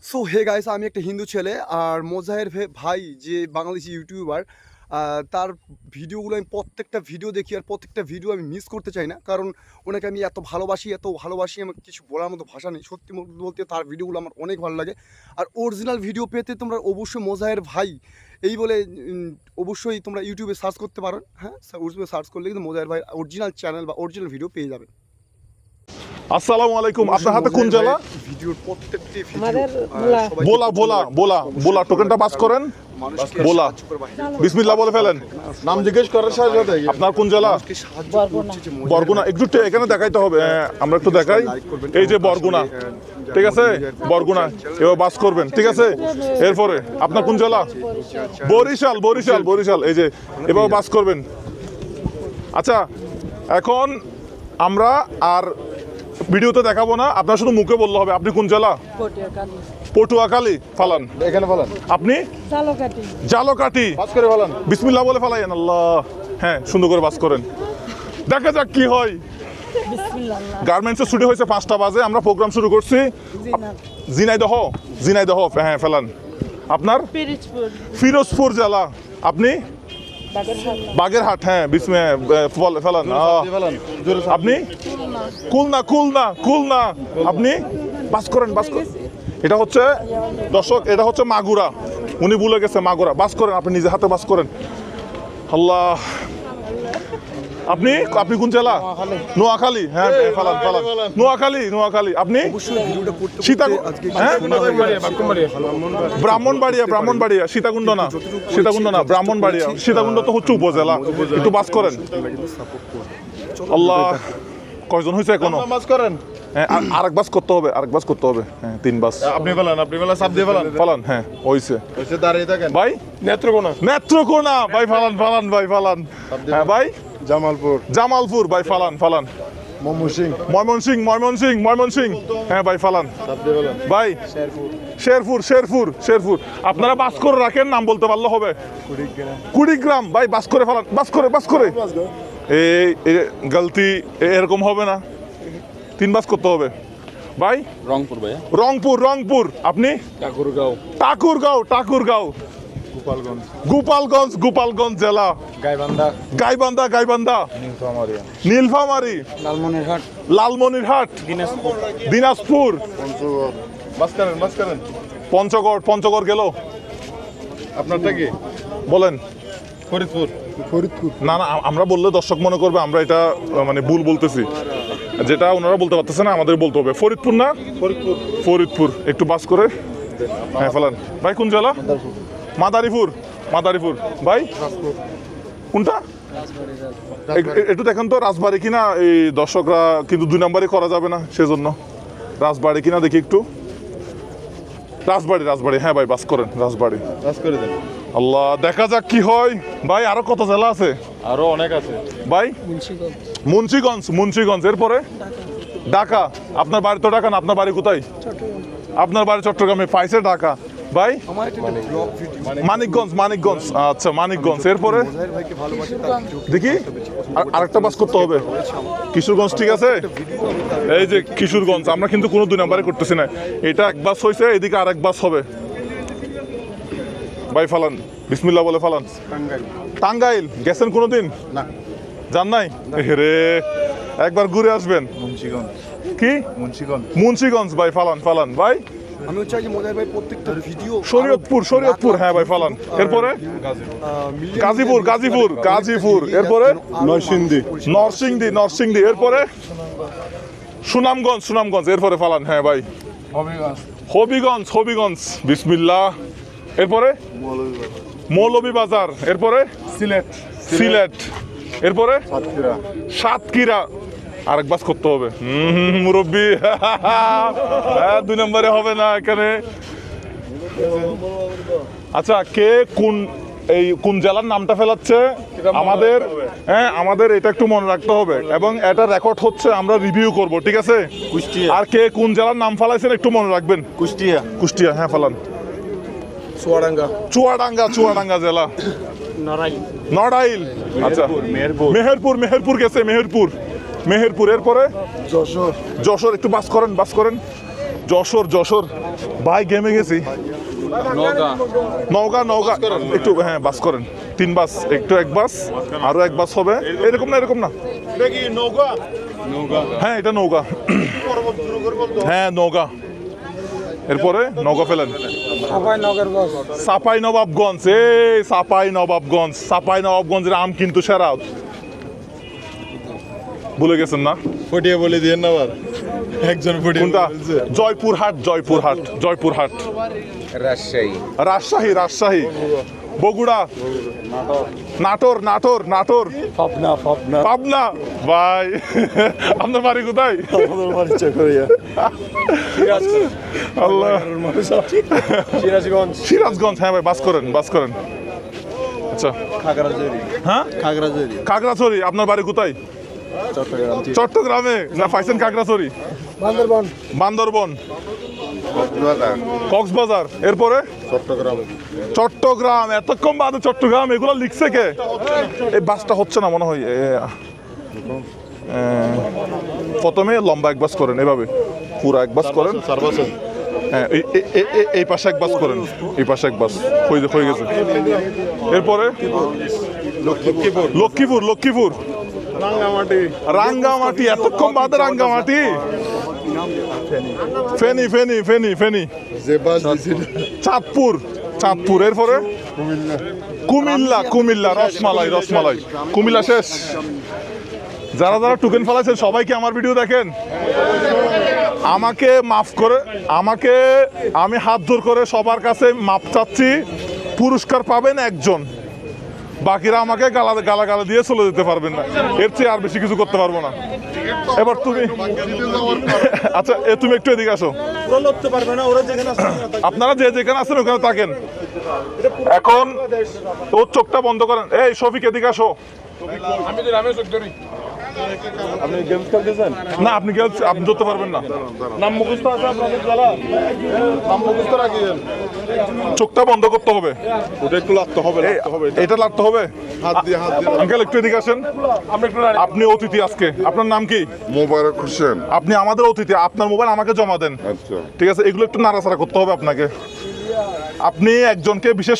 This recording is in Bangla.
সো হে গাইস, আমি একটা হিন্দু ছেলে আর মোজাহের ভাই যে বাংলাদেশি ইউটিউবার, তার ভিডিওগুলো আমি প্রত্যেকটা ভিডিও দেখি আর প্রত্যেকটা ভিডিও আমি মিস করতে চাই না, কারণ ওনাকে আমি এত ভালোবাসি আমার কিছু বলার মতো ভাষা নেই। সত্যি বলতে তার ভিডিওগুলো আমার অনেক ভালো লাগে। আর অরিজিনাল ভিডিও পেতে তোমরা অবশ্যই মোজাহের ভাই এই বলে অবশ্যই তোমরা ইউটিউবে সার্চ করতে পারো। হ্যাঁ, ইউটিউবে সার্চ করলে কিন্তু মোজাহের ভাই অরিজিনাল চ্যানেল বা অরিজিনাল ভিডিও পেয়ে যাবেন। আসসালামু আলাইকুম। আপনার হাতে কোন জেলা? ভিডিওর প্রত্যেকটি বোলা টোকেনটা পাস করেন। বোলা বিসমিল্লাহ বলে ফেলেন। নাম জিজ্ঞেস করার সাথে সাথে আপনার কোন জেলা? বরগুনা। একটু এখানে দেখাইতে হবে, আমরা একটু দেখাই। এই যে বরগুনা, ঠিক আছে, বরগুনা এবার বাস করবেন, ঠিক আছে। এরপরে আপনার কোন জেলা? বরিশাল। এই যে এবার বাস করবেন। আচ্ছা, এখন আমরা আর ভিডিওতে দেখাবো না, আপনার শুধু মুখে বললে হবে আপনি কোন জেলা। পটুয়াখালী। ফালান এখানে ফালান। আপনি জালকাঠি। বাস করে ফালান, বিসমিল্লাহ বলে ফালাইয়েন। আল্লাহ, হ্যাঁ, সুন্দর করে বাস করেন। দেখা যাক কি হয়। গার্মেন্টসে ছুটি হয়েছে 5টা বাজে, আমরা প্রোগ্রাম শুরু করছি। জিনাইদহ, হ্যাঁ ফেলান। আপনার ফিরোজপুর জেলা। আপনি বাগেরহাট, হ্যাঁ ফেলান। আপনি খুলনা। আপনি বাস করেন। এটা হচ্ছে দর্শক, এটা হচ্ছে মাগুরা। উনি ভুলে গেছে মাগুরা। বাস করেন, আপনি নিজে হাতে বাস করেন। আল্লাহ, আপনি কোন জেলা? নোয়াখালী। হ্যাঁ ফালান। নোয়াখালী। আপনি ব্রাহ্মণবাড়িয়া। সীতাকুণ্ড না, ব্রাহ্মণবাড়িয়া। সীতাকুণ্ড তো হচ্ছে উপজেলা। একটু বাস করেন। আল্লাহ, কয়জন হয়েছে এখনো? বাস করেন। আরেক বাস করতে হবে। হ্যাঁ, 3 বাস। আপনি সাপ দিয়ে ফালান। হ্যাঁ, হইছে। দাঁড়িয়ে থাকেন ভাই। নেত্রকোনা ভাই, ফালান ভাই, ফালান। হ্যাঁ ভাই, জামালপুর ভাই, ফালান। ময়মনসিং। হ্যাঁ ভাই, ফালান ভাই। শেরপুর। আপনারা বাস করে রাখেন, নাম বলতে পারলে হবে। কুড়িগ্রাম ভাই, বাস করে ফালান। বাস করে এই গলতি এরকম হবে না, 3 বাস করতে হবে ভাই। রংপুর। আপনি? ঠাকুরগাঁও। গোপালগঞ্জ জেলা। গাইবান্ধা। নীলফামারী। লালমনিরহাট। দিনাজপুর। বাস করেন। পঞ্চগড় গেল। আপনারটা কি বলেন? ফরিদপুর। না, আমরা বললে দর্শক মনে করবে আমরা এটা মানে ভুল বলতেছি, যেটা ওনারা বলতে পারতেছে না আমাদের বলতে হবে। ফরিদপুর না? ফরিদপুর। একটু বাস করে, হ্যাঁ ফেলান ভাই। কোন জেলা? মাদারীপুর ভাই। কোনটা? একটু দেখেন তো রাজবাড়ি কিনা। এই দর্শকরা কিন্তু 2 নাম্বারই করা যাবে না, সেজন্য রাজবাড়ি কিনা দেখি একটু। রাজবাড়ি। হ্যাঁ ভাই, বাস করেন। রাজবাড়ি বাস করে দেন। আল্লাহ, দেখা যাক কি হয় ভাই। আরো কত জেলা আছে? আরো অনেক আছে ভাই। মুন্সিগঞ্জ। এরপরে ঢাকা। আপনার বাড়ি তো ঢাকা না? আপনার বাড়ি কোথায়? আপনার বাড়ি চট্টগ্রামে, পাইছে ঢাকা ভাই। মানিকগঞ্জ। আচ্ছা, মানিকগঞ্জ। এরপরে দেখি আরেকটা বাস করতে হবে। কিশোরগঞ্জ, ঠিক আছে। এই যে কিশোরগঞ্জ, আমরা কিন্তু কোনো 2 নাম্বারে করতেছি না। এটা 1 বাস হয়েছে, এদিকে আরেক বাস হবে ভাই। ফালান, বিসমিল্লাহ বলে ফালান। টাঙ্গাইল গেছেন কোনোদিন? না, যান নাই? রে, একবার ঘুরে আসবেন। কি মুন্সিগঞ্জ ভাই, ফালান ভাই। আমি চাই যে মোজাহের ভাই প্রত্যেকটা ভিডিও। শরীয়তপুর, হ্যাঁ ভাই, ফালান। এরপরে গাজীপুর। এরপরে নরসিংদী। এরপরে সুনামগঞ্জ। এরপরে ফালান, হ্যাঁ ভাই। হবিগঞ্জ। বিসমিল্লাহ। এরপরে মৌলভীবাজার। এরপরে সিলেট। এরপরে সাতক্ষীরা। আরেক বাস করতে হবে। মুরব্বী, 2 নম্বরে হবে না এখানে। আচ্ছা, কে কোন জেলার নামটা ফেলাচ্ছে আমাদের এটা একটু মনে রাখতে হবে, এবং এটা রেকর্ড হচ্ছে, আমরা রিভিউ করব, ঠিক আছে। আর কে কোন জেলার নাম ফেলাইছেন একটু মনে রাখবেন। কুষ্টিয়া, হ্যাঁ ফেলান। চুয়াডাঙ্গা জেলা। নড়াইল। আচ্ছা, মেহেরপুর গেছে। মেহেরপুর। এরপরে যশোর। একটু বাস করেন। যশোর ভাই গেমে গেছি। নওগাঁ একটু হ্যাঁ বাস করেন, 3 বাস, একটু 1 বাস, আরো 1 বাস হবে। এরকম না হ্যাঁ এটা নওগাঁ, হ্যাঁ নওগাঁ। এরপরে নওগাঁ ফেলেন, চাপাই নবাবগঞ্জ। চাপাই নবাবগঞ্জের আম কিন্তু সেরা। ভুলে গেছেন না? ফটিয়ে বলে দিয়ে না আবার একজন ফটিয়ে কোনটা? জয়পুরহাট, রাজশাহী, বগুড়া, নাটোর, পাবনা। ভাই আপনার বাড়ি কোথায়? আমাদের বাড়ি চকরিয়া আল্লাহ, সিরাজগঞ্জ সিরাজগঞ্জ। হ্যাঁ ভাই বাস করেন। আচ্ছা খাগড়াছড়ি হ্যাঁ খাগড়াছড়ি। আপনার বাড়ি কোথায়? চট্টগ্রামে না পাইছেন খাগড়াছড়ি? বান্দরবন, কক্সবাজার। এরপরে চট্টগ্রাম। এতক্ষণ বাদে চট্টগ্রাম, এগুলো লিখছে কে? এই বাসটা হচ্ছে না মনে হয়। প্রথমে লম্বা 1 বাস করেন, এভাবে পুরো 1 বাস করেন। হ্যাঁ এই পাশে 1 বাস করেন, এই পাশে 1 বাস হয়ে গেছে। এরপরে লক্ষ্মীপুর, রাঙ্গামাটি। এতক্ষণ বাদে রাঙ্গামাটি। ফেনী, চাঁদপুর। এরপরে কুমিল্লা, রসমালাই। কুমিল্লা শেষ। যারা টোকেন ফেলাছেন সবাই কি আমার ভিডিও দেখেন? আমাকে মাফ করে, আমি হাত জোর করে সবার কাছে মাপ চাচ্ছি। পুরস্কার পাবেন 1 জন, বাকিরা আমাকে গালা দিয়ে চলে যেতে পারবেন না। এর চেয়ে আর বেশি কিছু করতে পারবো না। এবার তুমি আচ্ছা তুমি একটু এদিকে আসো। আপনারা যেখানে আছেন ওখানে থাকেন। এখন ওর চোখটা বন্ধ করেন। এই শফিক এদিকে আসো। আপনি গেমস খেলতেছেন না আপনি ধরতে পারবেন না। নাম মুখস্থ আছে আপনাদের জ্বালা নাম মুখস্থ রাখিয়েন চোখটা বন্ধ করতে হবে। ওটা একটু লাগতে হবে এটা লাগতে হবে। হাত দিয়ে আঙ্কেল একটু এদিকে আসেন। আপনি অতিথি আজকে। আপনার নাম কি? মোবারক হোসেন। আপনি আমাদের অতিথি, আপনার মোবাইল আমাকে জমা দেন। আচ্ছা ঠিক আছে, এগুলো একটু নাড়াচাড়া করতে হবে আপনাকে। আপনি একজনকে বিশেষ